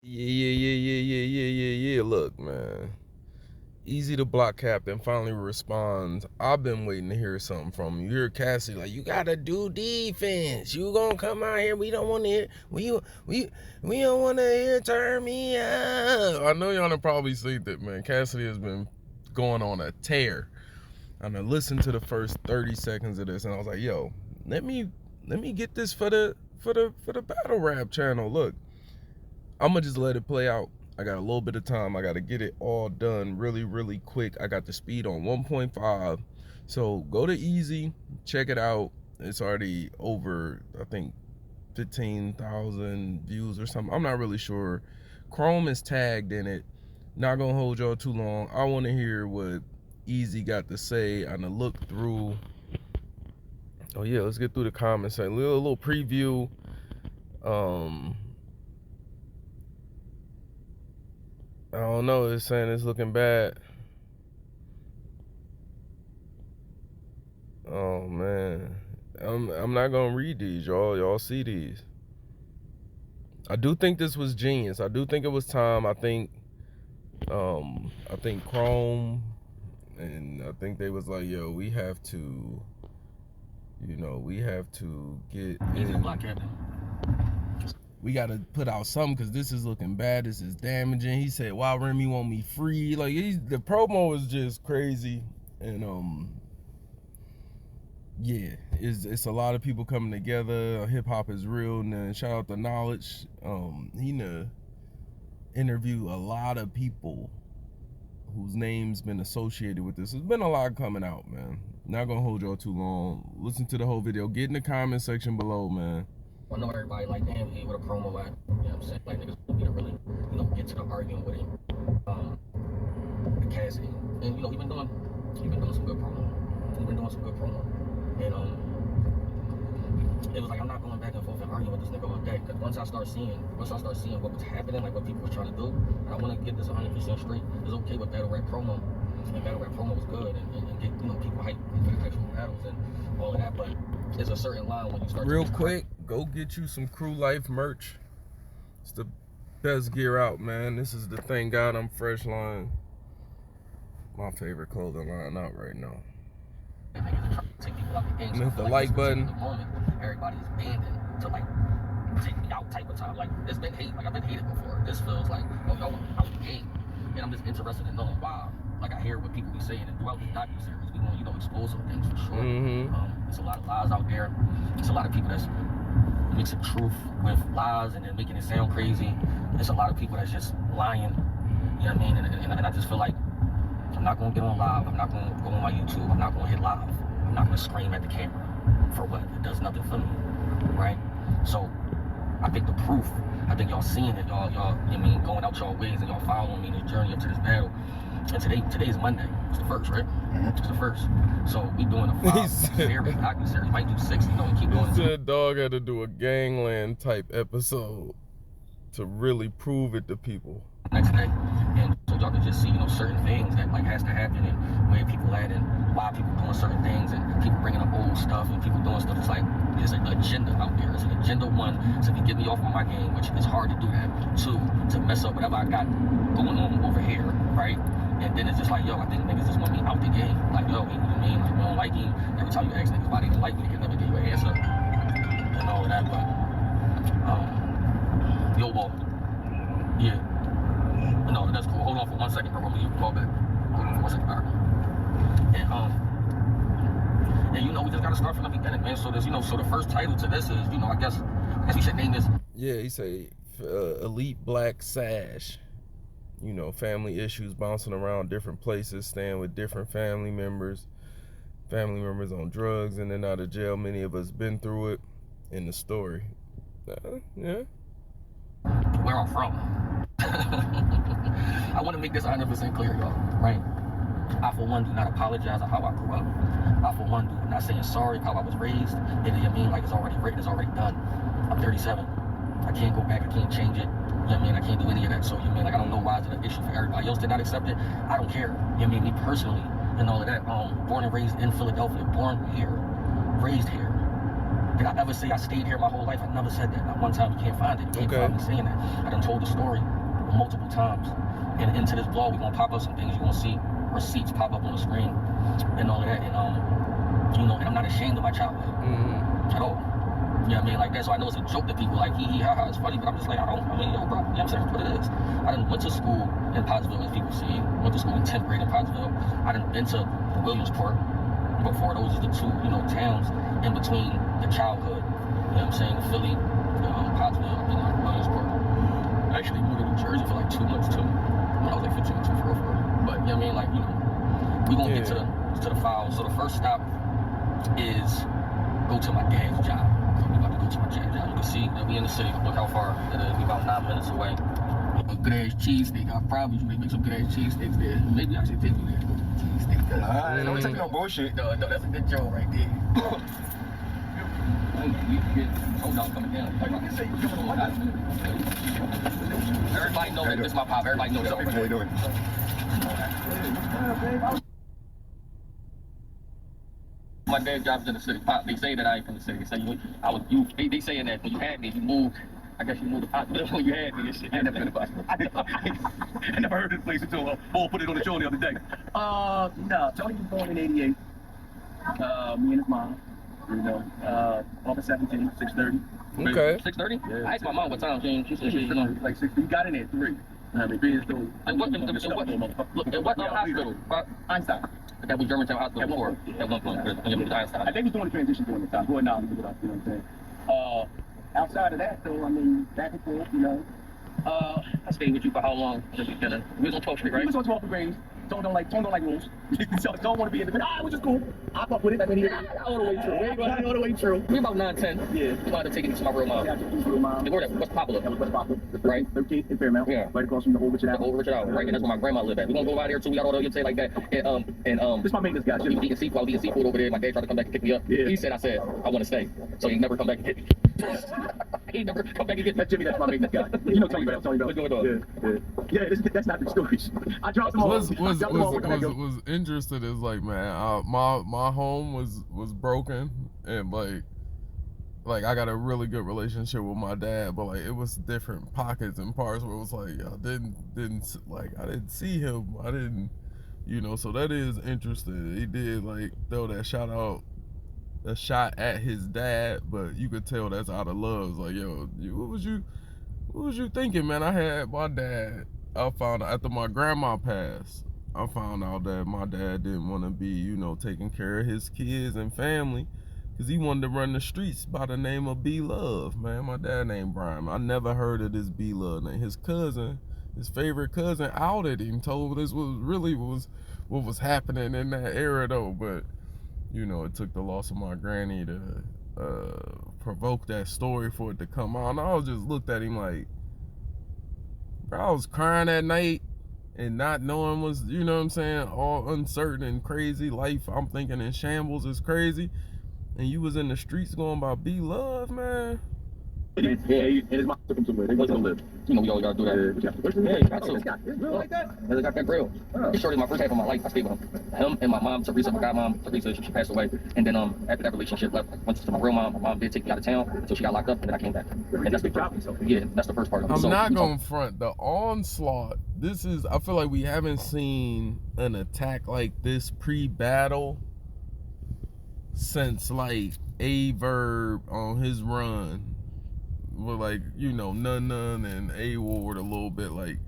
Yeah. Look, man. Easy to block Captain finally responds. I've been waiting to hear something from you. You're Cassidy, like, you gotta do defense. You gonna come out here? We don't want to hear. We don't want to hear. Turn me out. I know y'all have probably seen that, man. Cassidy has been going on a tear. I listened to the first 30 seconds of this, and I was like, yo, let me get this for the battle rap channel. Look, I'm gonna just let it play out. I got a little bit of time. I got to get it all done really quick. I got the speed on 1.5. So go to Easy, check it out. It's already over, I think, 15,000 views or something. I'm not really sure. Chrome is tagged in it. Not gonna hold y'all too long. I want to hear what Easy got to say. I'm gonna look through. Oh yeah, let's get through the comments. A little preview. I don't know, it's saying it's looking bad. Oh man. I'm not gonna read these, y'all. Y'all see these. I do think this was genius. I do think it was time. I think Chrome, and I think they was like, yo, we have to, we have to get in. We gotta put out something because this is looking bad. This is damaging. He said, "Why Remy want me free?" Like the promo is just crazy, and yeah, it's a lot of people coming together. Hip hop is real, and then shout out to Knowledge. He interview a lot of people whose names been associated with this. There's been a lot coming out, man. Not gonna hold y'all too long. Listen to the whole video. Get in the comment section below, man. I know everybody like, damn, he with a promo at, you know what I'm saying? Like, niggas want me to really, get to the arguing with him. Cassidy. And, he been doing some good promo. And, it was like, I'm not going back and forth and arguing with this nigga all day. Because once I start seeing what was happening, like what people were trying to do, and I want to get this 100% straight. It's okay with battle rap promo. And battle rap promo was good. And get, people hyped for the actual battles and all of that. But there's a certain line when you start real quick. Go get you some Crew Life merch. It's the best gear out, man. This is the Thank God I'm Fresh line. My favorite clothing line out right now. And hit the like button. Everybody's banding to take me out type of time. Like, it's been hate. Like, I've been hated before. This feels like, oh, y'all want me out the game. And I'm just interested in knowing why. Like, I hear what people be saying, and throughout the docu-series, we want, expose some things for sure. There's a lot of lies out there. There's a lot of people that's mixing truth with lies and then making it sound crazy. There's a lot of people that's just lying. You know what I mean? And I just feel like I'm not going to get on live. I'm not going to go on my YouTube. I'm not going to hit live. I'm not going to scream at the camera. For what? It does nothing for me. Right? So, I think the proof, I think y'all seeing it, y'all, going out y'all ways and y'all following me in the journey up to this battle. And today's Monday. It's the first, right? It's the first. So we doing a 5-series docu-series. Might do 6, and keep going. He said dog had to do a gangland type episode to really prove it to people. Next day. And so y'all can just see, certain things that has to happen and where people at and why people doing certain things and people bringing up old stuff and people doing stuff. It's like, there's an agenda out there. It's an agenda, 1, to get me off of my game, which is hard to do that. 2, to mess up whatever I got going on over here, right? And then it's just like, yo, I think niggas just want me out the game. Like, yo, you know what I mean? Like, we don't like him. Every time you ask niggas why they don't like me, they can never give you an answer. And all of that, but, yo, ball. Yeah. But no, that's cool. Hold on for 1 second, bro. I'm gonna give you a call back. Hold on for 1 second, all right. And, we just gotta start from the beginning, man. So there's, so the first title to this is, I guess we should name this. Yeah, he say, Elite Black Sash. Family issues, bouncing around different places, staying with different family members on drugs, in and out of jail. Many of us been through it in the story. Yeah. Where I'm from. I want to make this 100% clear, y'all, right? I, for one, do not apologize for how I grew up. I, for one, do not saying sorry for how I was raised. And you know what I mean? Like, it's already written, it's already done. I'm 37. I can't go back, I can't change it. You know what I mean? I can't do any of that. So, you know what I mean? Like, I don't know why it's an issue for everybody else to not accept it. I don't care. You know what I mean? Me personally and all of that. Born and raised in Philadelphia. Born here. Raised here. Did I ever say I stayed here my whole life? I never said that. Not one time. You can't find it. You can't find me saying that. I done told the story multiple times. And into this vlog, we're gonna pop up some things. You're gonna see receipts pop up on the screen and all of that. And you know, and I'm not ashamed of my childhood at all. You know what I mean? Like that. So I know it's a joke to people, like hee hee ha ha, it's funny, but I'm just like, I mean, yo, bro, you know what I'm saying? That's what it is. I done went to school in Pottsville, as people see. Went to school in 10th grade in Pottsville. I done been to Williamsport. Before those are the two, you know, towns in between the childhood. You know what I'm saying? Philly, Pottsville, you know, Williamsport. I actually moved to New Jersey for like 2 months too. When I was like 15, for real. But you know what I mean? Like, you know, we gonna get to the files. So the first stop is go to my dad's job. We about to go to my dad's job. You can see that we in the city. Look how far it is. We about 9 minutes away. A good ass cheesesteak. I promise you, they make some good ass cheesesteaks there. Maybe I should take you there. Cheesesteak. Alright, don't take no bullshit. No, that's a good joke right there. Hold on, coming down. Like I can say, you coming on. Everybody know that this is my pop. Everybody knows that. How you doing? My dad's job is in the city. Pop, they say that I ain't from the city. They say they saying that when you had me, you moved. I guess you moved to Pottsville when you had me and shit. I never been to Pottsville. I never heard of this place until Bull put it on the show the other day. No, Tony was born in '88. Me and his mom, you know, August 17, 6:30. Okay. 6:30? Yeah. I asked my mom what time she said she was on. Like 60. He got in at 3. I mean, being still. Like what hospital? Einstein. That was Germantown Hospital before. At one point, Einstein. I think he was doing the transition during the time. Going down, you know what I'm saying? Outside of that, though, I mean, back and forth, you know. I stayed with you for how long? We was on 12th Street, right? He was on 12th grade. Tone don't like rules. So don't want to be in the which is cool. I fuck with it. I mean, all the way true. We ain't going all the way true. We about 9, 10. Yeah. We might have taken it to my real mom. Yeah, I took it to real mom. And where that? What's popular? That was West Popular. Right. 13th in Fairmount. Yeah. Right across from the old Richard The Allen. old Richard Allen, right? And that's where my grandma lived at. We gonna go out there too. We got all the, you say like that. And This my maintenance guy. we was eating seafood. I was eating seafood over there. My dad tried to come back and pick me up. Yeah. He said, I want to stay. So he never come back and hit me. He never come back and get me. That's Jimmy. That's my maintenance guy. You know, Tony about. What's going on? Yeah. That's not the story. I dropped them off. Was interested is like, man, my home was broken, and like I got a really good relationship with my dad, but like it was different pockets and parts where it was like I didn't like I didn't see him, I didn't, you know, so that is interesting. He did like throw that shot at his dad, but you could tell that's out of love. It's like, yo, what was you thinking, man? I had my dad. I found out after my grandma passed, I found out that my dad didn't want to be, you know, taking care of his kids and family, because he wanted to run the streets by the name of B Love, man. My dad named Brian. I never heard of this B Love name. His favorite cousin outed him, told this was what was happening in that era though. But, you know, it took the loss of my granny to provoke that story for it to come out. And I was just looked at him like, bro, I was crying that night and not knowing was, you know what I'm saying, all uncertain and crazy. Life, I'm thinking in shambles is crazy. And you was in the streets going by B Love, man. Yeah, and his mom took him somewhere. They wasn't gonna live. You know, we always gotta do that. Yeah, you got to. It's real like that? I got that grill. He shorted my first half of my life. I stayed with him. Him and my mom, Teresa, my godmom, Teresa, she passed away. And then after that relationship left, went to my real mom. My mom did take me out of town until she got locked up, and then I came back. And that's the that's the first part of it. I'm not gonna front the onslaught. I feel like we haven't seen an attack like this pre-battle since like A-Verb on his run. With like, you know, Nun and A-Ward a little bit. Like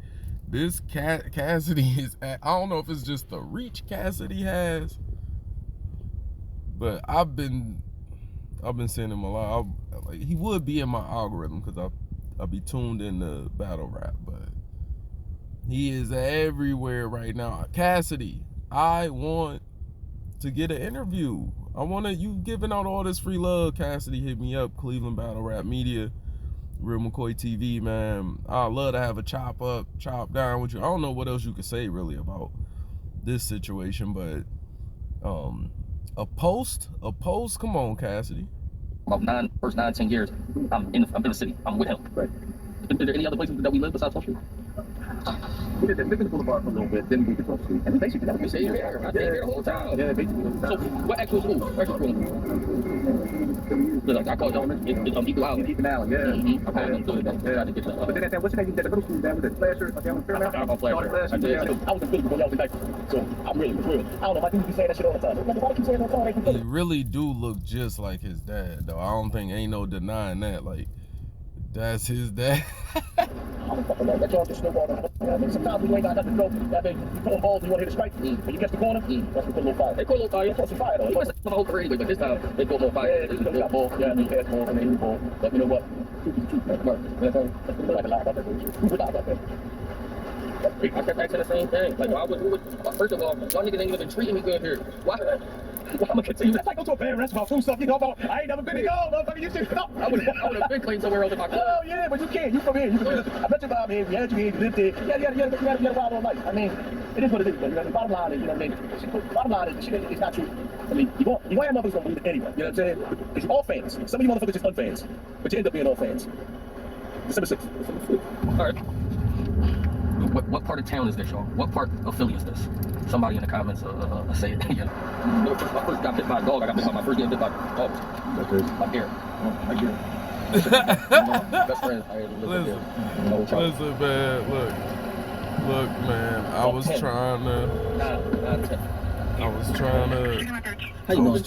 this Cassidy is I don't know if it's just the reach Cassidy has, but I've been seeing him a lot. Like he would be in my algorithm because I'll be tuned into battle rap, but he is everywhere right now. Cassidy, I want to get an interview. You giving out all this free love. Cassidy, hit me up. Cleveland Battle Rap Media, Real McCoy TV, man. I'd love to have a chop up, chop down with you. I don't know what else you could say really about this situation, but a post. Come on, Cassidy. About first 9, 10 years, I'm in the city. I'm with him. Right. Is there any other places that we live besides Tulsa? We did the boulevard for a little bit, then we went to school. And we basically got You say you're here. I stayed here the whole time. Yeah, basically. So, what actual school? Where's your school? Look, I call it Equal Island. Keep an eye on, yeah. Mm-hmm. I called them to it. But then at that, what's your name? You said the middle school down with the Flasher, down with Fairmount? I'm on Flasher. I did. I was a physical when y'all was back. So I'm really, real. I don't know, my dude be saying that shit all the time. Like, why do you keep saying that all the time? He really do look just like his dad, though. I don't think ain't no denying that. Like, that's his dad. I don't fucking know. That y'all just snowball. Sometimes we ain't got nothing to throw. That big, you throw balls and you want to hit a strike. When you catch the corner, that's when you put a little fire. They put a little fire. They put some fire, though. He was my whole career anyway, but this time they put more fire. Yeah, they got ball. Yeah, they pass ball and they hit the ball. But you know what? That's smart. That's like a lot about that. Who would lie about that? I kept asking the same thing. Like, why would first of all, y'all niggas ain't even treating me good here. Why? Why am I continue? That's like go to a bad restaurant, food stuff. You know about? I ain't never been to go, motherfucker. You should know. I would have been clean somewhere else if I could. Oh yeah, but you can't. You from here. I bet your mom here. We had you here. You lived there. Yeah. You had a wild all night. I mean, it is what it is. But the bottom line is, you know what I mean. Bottom line is, it's not true. I mean, you want motherfuckers gonna believe it anyway. You know what I'm saying? It's all fans. Some of you motherfuckers just unfans, but you end up being all fans. December 6th. All right. What part of town is this, y'all? What part of Philly is this? Somebody in the comments say it. You know, I first got bit by a dog. I got bit by my first getting bit by dogs. My deer. I get it. Best friends. Listen, man. Look, man. I was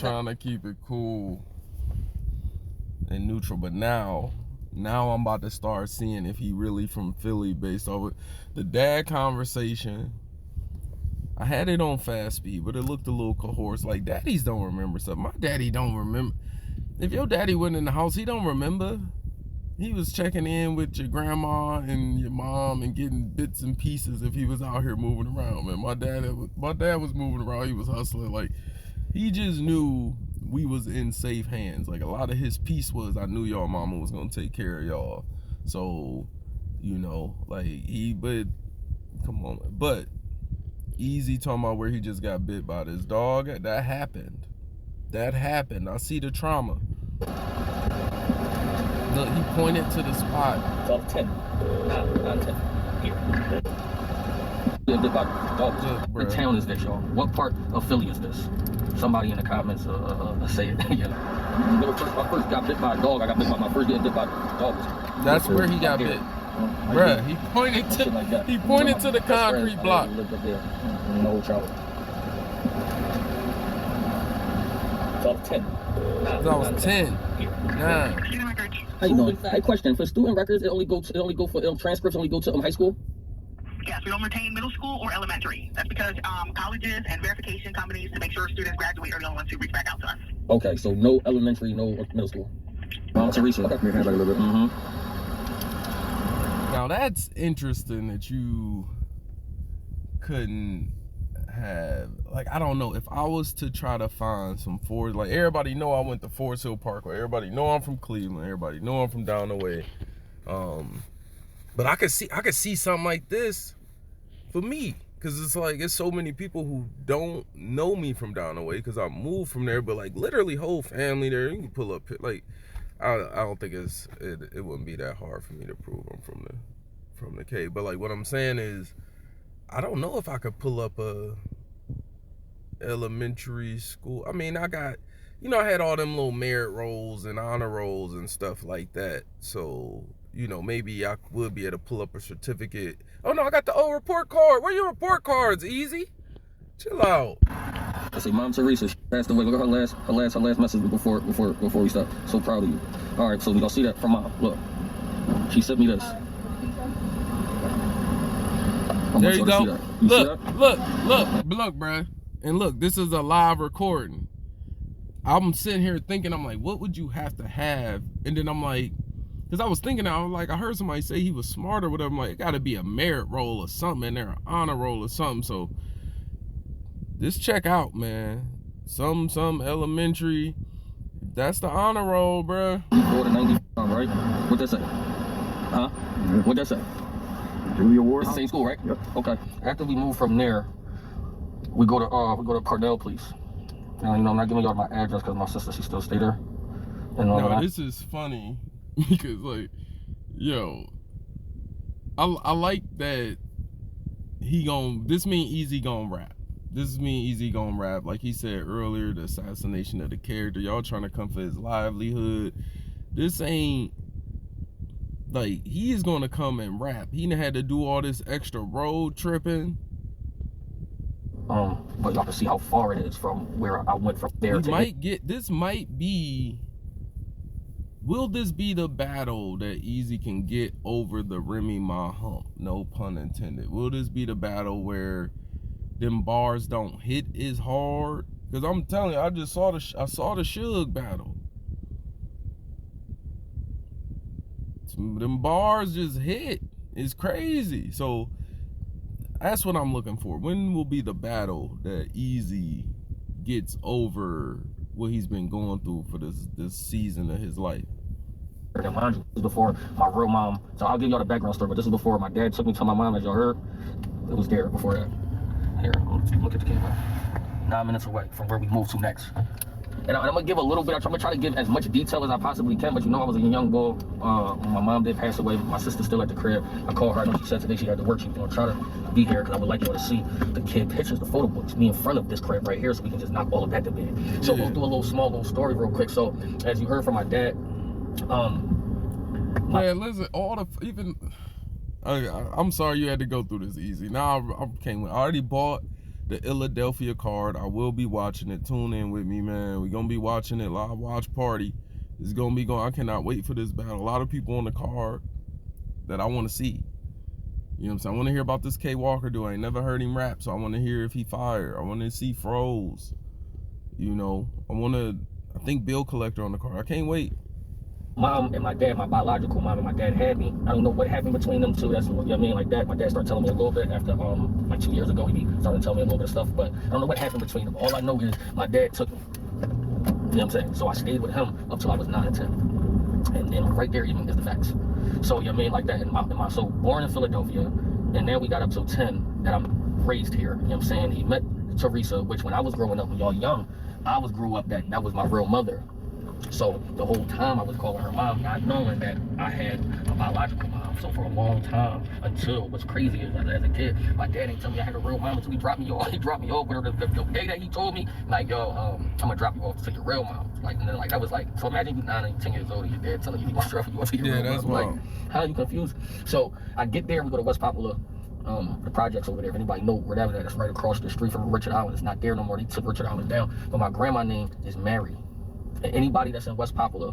trying to keep it cool and neutral, but now I'm about to start seeing if he really from Philly based off of the dad conversation. I had it on fast speed, but it looked a little coarse. Like, daddies don't remember stuff. My daddy don't remember. If your daddy went in the house, he don't remember. He was checking in with your grandma and your mom and getting bits and pieces if he was out here moving around, man. My dad was moving around. He was hustling. Like, he just knew we was in safe hands. Like, a lot of his piece was, I knew y'all mama was gonna take care of y'all. So, you know, like, but come on. But Easy talking about where he just got bit by this dog. That happened. I see the trauma. Look, he pointed to the spot. It's off 10. Not 10. Here. Yeah, bit by dogs. What town is this, y'all? What part of Philly is this? Somebody in the comments say it. You know, I first got bit by a dog. I got bit by my first getting bit by dogs. That's where he got bit. Bruh, he pointed to the concrete block. No trouble. It's off 10. That was 10. 9. How you doing? Hey, question. For student records, it only go for transcripts only go to high school? Yes, we don't retain middle school or elementary. That's because colleges and verification companies, to make sure students graduate, are the only ones who reach back out to us. Okay, so no elementary, no middle school. Teresa. Okay. Now that's interesting that you couldn't have, like, I don't know, if I was to try to find some Forest, like, everybody know I went to Forest Hill Parkway, everybody know I'm from Cleveland, everybody know I'm from down the way, but I could see something like this for me, because it's like, it's so many people who don't know me from down the way because I moved from there, but like literally whole family there. You can pull up, like, I don't think it wouldn't be that hard for me to prove I'm from the K. But like, what I'm saying is, I don't know if I could pull up a elementary school. I mean, I got, you know, I had all them little merit rolls and honor rolls and stuff like that. So, you know, maybe I would be able to pull up a certificate. Oh no, I got the old report card. Where your report cards, Easy? Chill out. I say, Mom Teresa, she passed away. Look at her last message before we start. So proud of you. All right, so we gonna see that from Mom. Look, she sent me this. There you go. Look, bro. And look, this is a live recording. I'm sitting here thinking, I'm like, what would you have to have? And then I'm like, because I was thinking, I was like, I heard somebody say he was smart or whatever. I'm like, it got to be a merit roll or something in there, an honor roll or something. So just check out, man. Some elementary. That's the honor roll, bro. 4 to 90, right? What that say? Huh? What that say? Julia Ward. It's the same school, right? Yep. Okay. After we move from there, we go to Cardell, please. Now, you know, I'm not giving y'all my address because my sister, she still stay there. And no, this is funny because, like, yo, I like that this mean Easy gonna rap. This mean Easy gonna rap. Like he said earlier, the assassination of the character. Y'all trying to come for his livelihood. This ain't, like, he is gonna come and rap. He done had to do all this extra road tripping. But y'all can see how far it is from where I went from there to this might be, will this be the battle that Easy can get over the Remy Ma hump? No pun intended. Will this be the battle where them bars don't hit as hard? Because I'm telling you, I saw the Suge battle. Them bars just hit. It's crazy. So that's what I'm looking for. When will be the battle that Easy gets over what he's been going through for this season of his life? And mind you, this was before my real mom. So I'll give y'all the background story, but this is before my dad took me to my mom, as y'all heard. It was there before that. Here, look at the camera. 9 minutes away from where we moved to next. And I'm gonna give a little bit. I'm gonna try to give as much detail as I possibly can. But you know, I was a young boy. When my mom did pass away, my sister's still at the crib. I called her and she said today she had to work. She was gonna try to be here because I would like y'all to see the kid pictures, the photo books, me in front of this crib right here, so we can just knock all of that to bed. So we'll do a small story real quick. So as you heard from my dad, man, listen, I'm sorry you had to go through this, Easy. Now I already bought the Illadelphia card. I will be watching it. Tune in with me, man. We're gonna be watching it live watch party. It's gonna be going. I cannot wait for this battle. A lot of people on the card that I want to see. You know what I'm saying? I want to hear about this K Walker dude. I ain't never heard him rap, so I want to hear if he fired. I want to see Froze. You know, I think Bill Collector on the card. I can't wait. Mom and my dad, my biological mom and my dad had me. I don't know what happened between them two. That's what, you know what I mean, like that. My dad started telling me a little bit after like 2 years ago. He started telling me a little bit of stuff, but I don't know what happened between them. All I know is my dad took me. You know what I'm saying? So I stayed with him up till I was 9 and 10. And right there even is the facts. So you know what I mean, like that. And so born in Philadelphia, and then we got up till 10 that I'm raised here. You know what I'm saying? He met Teresa, which when I was growing up, when y'all young, grew up that was my real mother. So the whole time I was calling her mom, not knowing that I had a biological mom. So for a long time, until what's crazy is as a kid, my dad didn't tell me I had a real mom until he dropped me off. He dropped me off with her the day that he told me, like, yo, I'm gonna drop you off to your real mom. Like, and then like that was like, so imagine you 9 and 10 years old and your dad telling you he wants to drop you off to your real mom. Like, how are you confused? So I get there, we go to West Poplar. The projects over there, if anybody know where that is, that's right across the street from Richard Island. It's not there no more. They took Richard Island down. But my grandma's name is Mary. And anybody that's in West Poplar,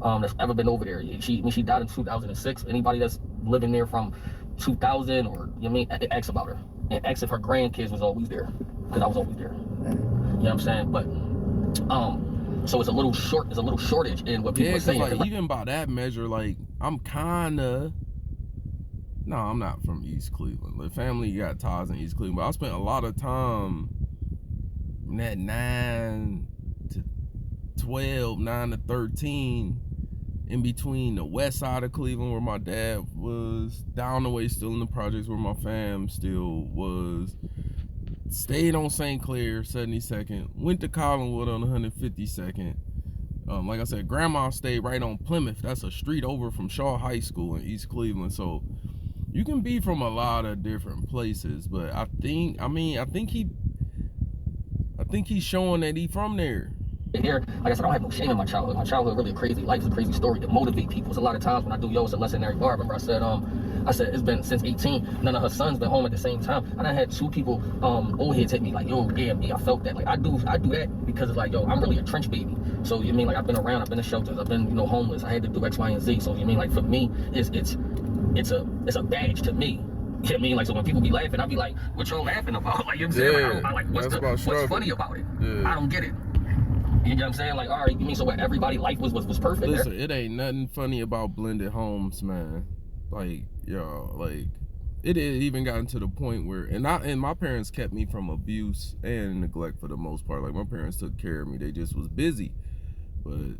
that's ever been over there, she died in 2006. Anybody that's living there from 2000, or, you know what I mean, ask about her. And ask if her grandkids was always there, because I was always there. You know what I'm saying? But so it's a little shortage in what people are saying. Like, even by that measure, like, I'm not from East Cleveland. The family got ties in East Cleveland, but I spent a lot of time in that 9 to 12, 9 to 13, in between the west side of Cleveland where my dad was, down the way still in the projects where my fam still was, stayed on St. Clair, 72nd, went to Collinwood on 152nd. Like I said, grandma stayed right on Plymouth. That's a street over from Shaw High School in East Cleveland. So you can be from a lot of different places, but I think he's showing that he from there. Here, like I said, I don't have no shame in my childhood. My childhood really a crazy life. It's a crazy story to motivate people. It's a lot of times when I do it's a legendary bar. Remember I said it's been since 18. None of her sons been home at the same time. And I had 2 people, old heads hit me like, yo, yeah, me. I felt that. Like I do that because it's like, yo, I'm really a trench baby. So you know what I mean, like I've been around, I've been in shelters, I've been, homeless. I had to do X, Y, and Z. So you know what I mean, like for me, it's a badge to me. You know what I mean? Like, so when people be laughing, I be like, what y'all laughing about? Like, you know what I'm saying? I like, what's funny about it? Yeah. I don't get it. You know what I'm saying? Like, all right, you mean so what? Everybody life was perfect. Listen, it ain't nothing funny about blended homes, man. Like, yo, like it even gotten to the point where, and my parents kept me from abuse and neglect for the most part. Like my parents took care of me. They just was busy. But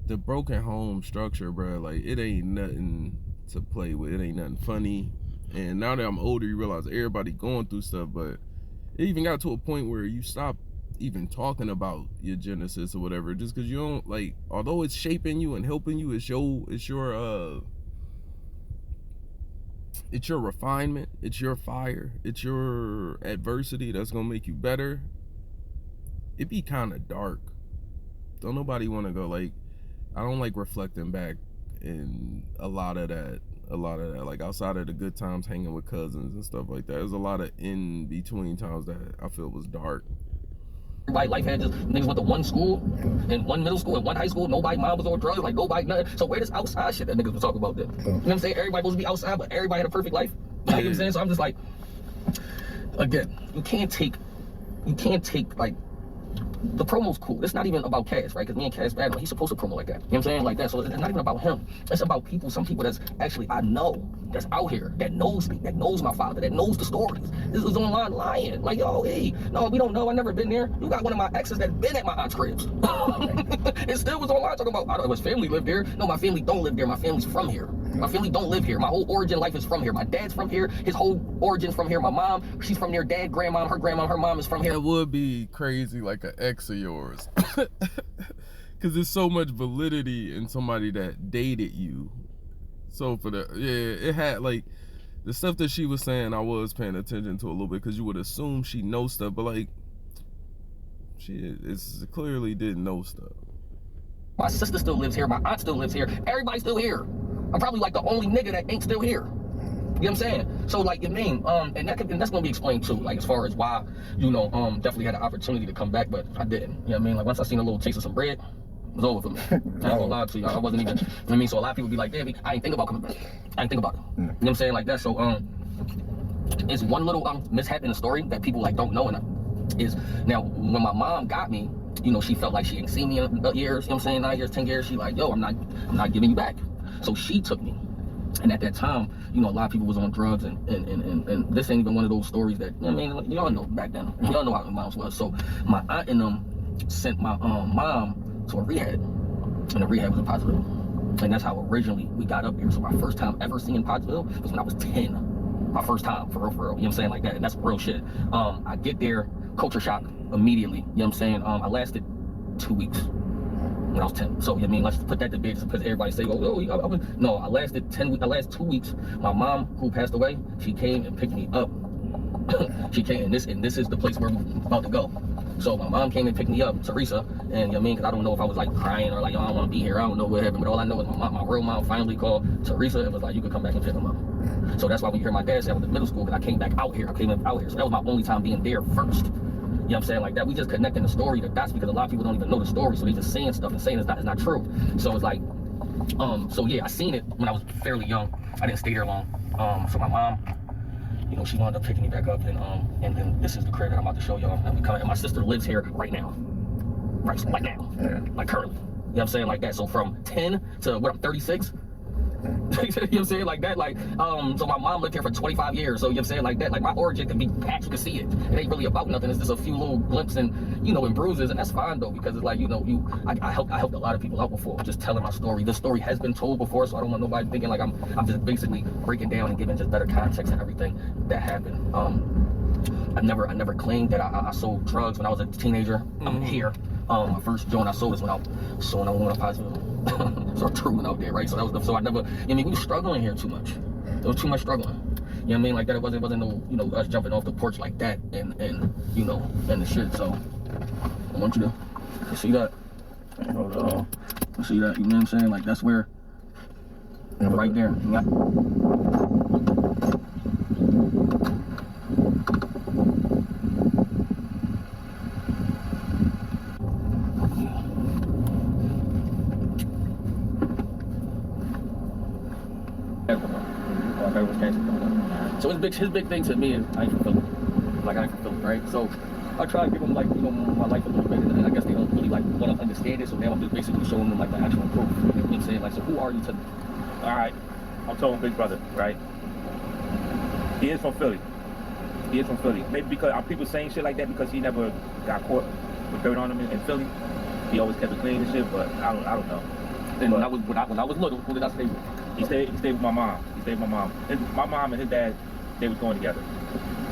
the broken home structure, bro, like it ain't nothing to play with. It ain't nothing funny. And now that I'm older, you realize everybody going through stuff. But it even got to a point where you stop even talking about your genesis or whatever, just because you don't, like, although it's shaping you and helping you, it's your it's your refinement, it's your fire, it's your adversity that's gonna make you better, it be kind of dark. Don't nobody want to go, like, I don't like reflecting back in a lot of that, like outside of the good times hanging with cousins and stuff like that. There's a lot of in between times that I feel was dark. Everybody life had just niggas went to one school and one middle school and one high school. Nobody mom was on drugs, like nobody nothing. So where this outside shit that niggas was talking about that? You know what I'm saying? Everybody supposed to be outside, but everybody had a perfect life. You know what I'm saying? So I'm just like, again, you can't take like, the promo's cool. It's not even about Cass, right? Because me and Cass bad, he's supposed to promo like that. You know what I'm saying? Like that. So it's not even about him. It's about people, some people that's actually I know that's out here, that knows me, that knows my father, that knows the stories. This is online lying. Like, yo, hey, no, we don't know. I never been there. You got one of my exes that's been at my aunt's cribs. It still was online talking about, I don't know, his family lived there. No, my family don't live there. My family's from here. My family don't live here. My whole origin life is from here. My dad's from here. His whole origin's from here. My mom, she's from there. Dad, grandma, her mom is from here. It would be crazy, like an ex of yours. Because there's so much validity in somebody that dated you. So for the, yeah, it had, like, the stuff that she was saying, I was paying attention to a little bit, because you would assume she knows stuff, but like, she clearly didn't know stuff. My sister still lives here. My aunt still lives here. Everybody's still here. I'm probably like the only nigga that ain't still here. You know what I'm saying? So like, you mean, and that's gonna be explained too, like as far as why, you know, definitely had an opportunity to come back, but I didn't. You know what I mean? Like once I seen a little taste of some bread, it was over for me. I ain't gonna lie to you. I wasn't even, you know what I mean? So a lot of people be like, damn, I ain't think about coming back. I ain't think about it. You know what I'm saying? Like that. So it's one little mishap in the story that people like don't know, and is now when my mom got me, you know, she felt like she ain't seen me in years, you know what I'm saying, 9 years, 10 years, she like, yo, I'm not giving you back. So she took me. And at that time, you know, a lot of people was on drugs, and this ain't even one of those stories that, you know what I mean, y'all know back then. Y'all know how the moms was. So my aunt and them sent my mom to a rehab, and the rehab was in Pottsville. And that's how originally we got up here. So my first time ever seeing Pottsville was when I was 10. My first time, for real, you know what I'm saying, like that, and that's real shit. I get there, culture shock immediately, you know what I'm saying. I lasted 2 weeks. When I was 10. So, I mean, let's put that to bed, because everybody say, no, I lasted 10 weeks. I lasted 2 weeks. My mom, who passed away, she came and picked me up. She came, and this is the place where we're about to go. So my mom came and picked me up, Teresa, and you know what I mean, because I don't know if I was like crying or like, I don't want to be here, I don't know what happened, but all I know is my real mom finally called Teresa and was like, you could come back and pick them up. So that's why when you hear my dad say I was in middle school, because I came back out here, So that was my only time being there first. You know what I'm saying? Like that, we just connecting the story to dots, because a lot of people don't even know the story, so they just saying stuff and saying it's not true. So it's like, so yeah, I seen it when I was fairly young. I didn't stay there long. So my mom, you know, she wound up picking me back up, and this is the crib that I'm about to show y'all. And my sister lives here right now, right now, like currently. You know what I'm saying? Like that. So from 10 to what, I'm 36. You know what I'm saying, like that, like, so my mom lived here for 25 years, so you know what I'm saying, like that, like my origin can be patched, you can see it. It ain't really about nothing, it's just a few little glimpses and, you know, and bruises, and that's fine though, because it's like, you know, I helped a lot of people out before, just telling my story. This story has been told before, so I don't want nobody thinking like I'm just basically breaking down and giving just better context and everything that happened. I never claimed that I sold drugs when I was a teenager. I'm here. My first joint I sold is when I went to Pottsville. So I threw one out there, right? So that was so I never, I mean, we were struggling here too much. There was too much struggling. You know what I mean? Like that, it wasn't no, you know, us jumping off the porch like that and you know, and the shit. So I want you to see that. See that, you know what I'm saying? Like that's where, right there. Yeah. So his big thing to me is I ain't fulfilled. Like I ain't fulfilled, right? So I try to give them like, you know, my life a little bit, and I guess they don't really like want to understand it. So now I'm just basically showing them like the actual proof. You know what I'm saying? Like, so who are you to me? All right, I'm telling Big Brother, right? He is from Philly. Maybe because people saying shit like that because he never got caught with dirt on him in Philly. He always kept it clean and shit, but I don't know. And when I was little, who did I stay with? He stayed with my mom. My mom and his dad, they was going together.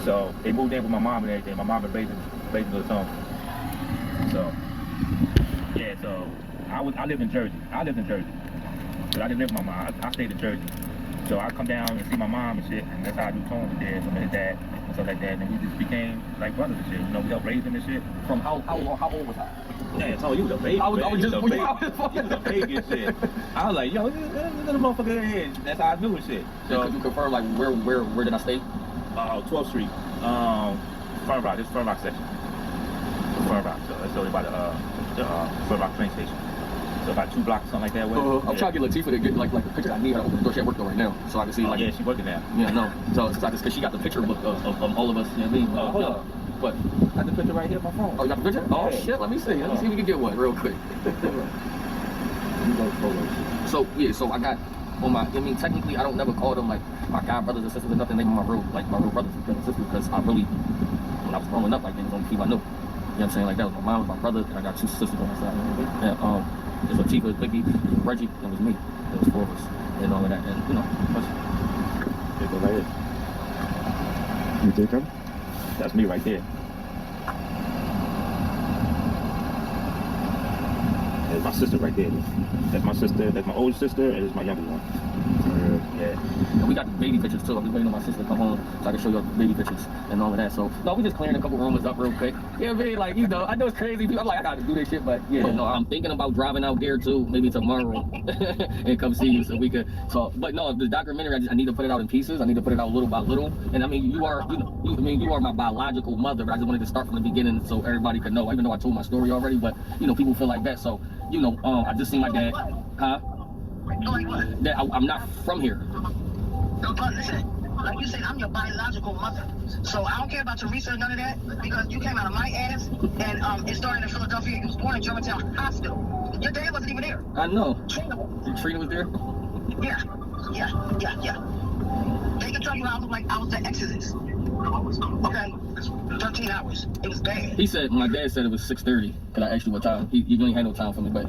So they moved in with my mom and everything. My mom was raising us home. So yeah, so I lived in Jersey. But I didn't live with my mom. I stayed in Jersey. So I come down and see my mom and shit, and that's how I do tone with dad, and his dad, and stuff like that. And we just became like brothers and shit. You know, we helped raise him and shit. From how old was I? Yeah, so you was a baby. I was just you was a baby and shit. I was like, yo, little motherfucker in here. That's how I do and shit. So could you confirm like where did I stay? 12th Street, Fern Rock. This is Fern Rock section. Fern Rock. So that's only by the Fern Rock train station. So about 2 blocks, something like that. I'm trying to get Latifah to get like a picture. I need her to open the door. She at work though right now, so I can see like. Yeah, she working now. Yeah, no. So because she got the picture book of all of us. You know what I mean? Hold up. What? I got the picture right here on my phone. Oh, you got the picture? Oh Yeah. shit! Let me see. Let me see if we can get one real quick. So yeah, so I got on my. I mean, technically, I don't never call them like my god brothers and sisters or nothing. They were my real brothers and sisters because I really, when I was growing up, like they was only people I knew. You know what I'm saying? Like that was my mom, my brother, and I got 2 sisters on my side. And there's Latifah, Vicky, Reggie, and it was me. There was 4 of us, and all of that, and you know. There go right here. You think him? That's me right there. There's my sister right there. That's my sister. That's my older sister, and it's my younger one. Yeah. And we got the baby pictures too. I'm just waiting on my sister to come home so I can show you the baby pictures and all of that. So no, we just clearing a couple rumors up real quick. Yeah, man, like you know, I know it's crazy. I'm like, I gotta do this shit, but yeah, no, I'm thinking about driving out there too, maybe tomorrow, and come see you so we could. So, but no, the documentary, I need to put it out in pieces. I need to put it out little by little. And I mean, you are my biological mother, but I just wanted to start from the beginning so everybody could know. Even though I told my story already, but you know, people feel like that. So, you know, I just seen my dad, huh? That I'm not from here. No, but listen, like you said, I'm your biological mother. So I don't care about your research, none of that, because you came out of my ass, and it started in Philadelphia. You was born in Germantown Hospital. Your dad wasn't even there. I know. Trina. Trina was there? Yeah. They can tell you how I look like I was the Exodus. Okay? 13 hours. It was bad. He said, my dad said it was 6:30. Cause I asked you what time. He ain't had no time for me, but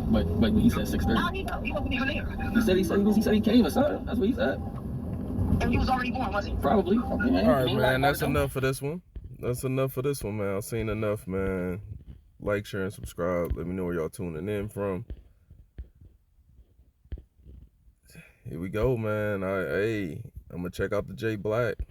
he said 6:30. How do you know? He wasn't even there. He said he came or something. That's what he said. And you was already born, was he? Probably. All right, man. That's enough for this one. That's enough for this one, man. I've seen enough, man. Like, share, and subscribe. Let me know where y'all tuning in from. Here we go, man. I'm gonna check out the J Black.